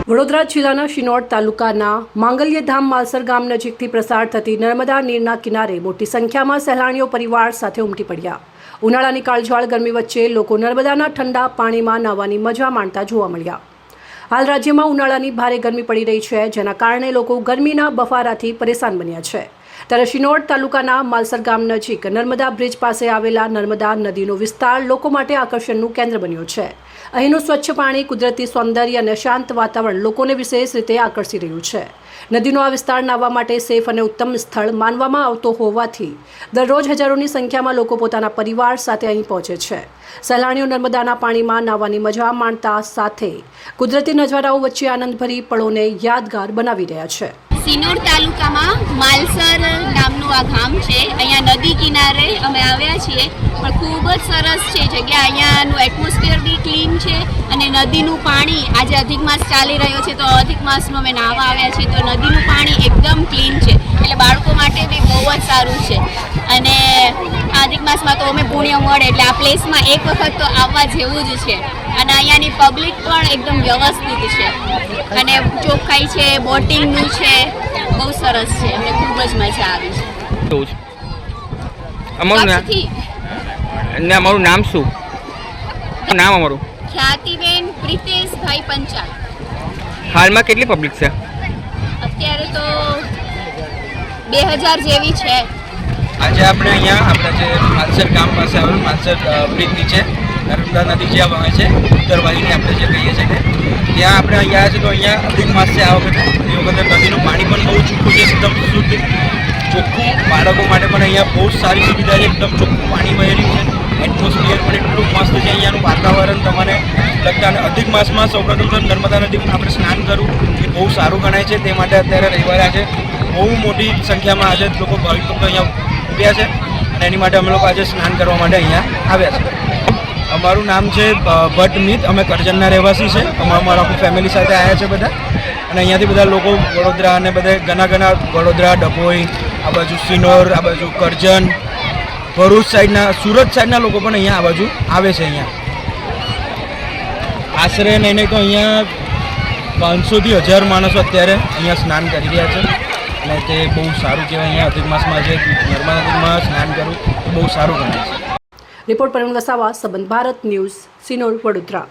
વડોદરા જિલ્લાના શિનોર તાલુકાના માંગલ્યધામ માલસર ગામ નજીકથી પ્રસાર થતી નર્મદા નીરના કિનારે મોટી સંખ્યામાં સહેલાણીઓ પરિવાર સાથે ઉમટી પડ્યા। ઉનાળાની કાળઝાળ ગરમી વચ્ચે લોકો નર્મદાના ઠંડા પાણીમાં નાહવાની મજા માણતા જોવા મળ્યા। હાલ રાજ્યમાં ઉનાળાની ભારે ગરમી પડી રહી છે, જેના કારણે લોકો ગરમીના બફારાથી પરેશાન બન્યા છે। ત્યારે શિનોર તાલુકાના માલસર ગામ નજીક નર્મદા બ્રિજ પાસે આવેલા નર્મદા નદીનો વિસ્તાર લોકો માટે આકર્ષણનું કેન્દ્ર બન્યો છે। અહીંનું સ્વચ્છ પાણી, કુદરતી સૌંદર્ય અને શાંત વાતાવરણ લોકોને વિશેષ રીતે આકર્ષી રહ્યું છે। નદીનો આ વિસ્તાર નાહવા માટે સેફ અને ઉત્તમ સ્થળ માનવામાં આવતો હોવાથી દરરોજ હજારોની સંખ્યામાં લોકો પોતાના પરિવાર સાથે અહીં પહોંચે છે। સહેલાણીઓ નર્મદાના પાણીમાં નાહવાની મજા માણતા સાથે કુદરતી નજારાઓ વચ્ચે આનંદભરી પળોને યાદગાર બનાવી રહ્યા છે। શિનોર તાલુકામાં માલસર નામનું આ ગામ છે। અહીંયા નદી કિનારે અમે આવ્યા છીએ, પણ ખૂબ જ સરસ છે જગ્યા। અહીંયાનું એટમોસ્ફિયર બી ક્લીન છે અને નદીનું પાણી, આજે અધિક માસ ચાલી રહ્યો છે તો અધિક માસમાં અમે નાહવા આવ્યા છીએ તો નદીનું પાણી એકદમ ક્લીન છે, એટલે બાળકો માટે બી બહુ જ સારું છે। અને અધિક માસમાં તો અમે પુણ્ય મળે એટલે આ પ્લેસમાં એક વખત તો આવવા જેવું જ છે। અને અહીંયાની પબ્લિક પણ એકદમ વ્યવસ્થિત છે અને ચોખ્ખાઈ છે, બોટિંગનું છે, બહુ સરસ છે, અમને ખૂબ જ મજા આવી છે। અમારું નામ શું? નામ અમારું ખ્યાતિબેન પ્રિતેશભાઈ પંચાલ। હાલમાં કેટલી પબ્લિક છે? અત્યારે તો 2000 જેવી છે। આજે આપણે અહીંયા આપણા જે માલસર ગામ પાસે આવેલું માલસર બ્રિજ નીચે નર્મદા નદી જ્યાં વહે છે, ઉત્તરવાહીને આપણે જે કહીએ છીએ ત્યાં આપણે અહીંયા આવ્યા છે। તો અહીંયા અધિક માસ છે, આ વખતે નદીનું પાણી પણ બહુ ચોખ્ખું છે, એકદમ શુદ્ધ ચોખ્ખું। બાળકો માટે પણ અહીંયા બહુ સારી સુવિધા છે, એકદમ ચોખ્ખું પાણી વહેલું છે, એટમોસ્ફિયર પણ એટલું મસ્ત છે, અહીંયાનું વાતાવરણ તમને લગતા। અને અધિક માસમાં સૌપ્રથમ તો નર્મદા નદીમાં આપણે સ્નાન કરવું એ બહુ સારું ગણાય છે, તે માટે અત્યારે રવિવારે આજે બહુ મોટી સંખ્યામાં આજે લોકો ભાવિક ભક્તો અહીંયા ઉભ્યા છે અને એની માટે અમે લોકો આજે સ્નાન કરવા માટે અહીંયા આવ્યા છે। અમારું નામ છે ભટ્ટ મિત, અમે કરજણના રહેવાસી છે। અમારા આખું ફેમિલી સાથે આવ્યા છે બધા, અને અહીંયાથી બધા લોકો વડોદરા અને બધા ઘણા વડોદરા, ડભોઈ, આ બાજુ શિનોર, આ બાજુ કરજણ, ભરૂચ સાઈડના, સુરત સાઈડના લોકો પણ અહીંયા આ બાજુ આવે છે। અહીંયા આશરે નહીં તો અહીંયા 500 થી 1000 માણસો અત્યારે અહીંયા સ્નાન કરી રહ્યા છે, અને તે બહુ સારું કહેવાય। અહીંયા અધિક માસમાં જે નર્મદા નદીમાં સ્નાન કરવું બહુ સારું ગણાય છે। રિપોર્ટ પરવીન વસાવા, સંબંધ ભારત ન્યૂઝ, શિનોર, વડોદરા।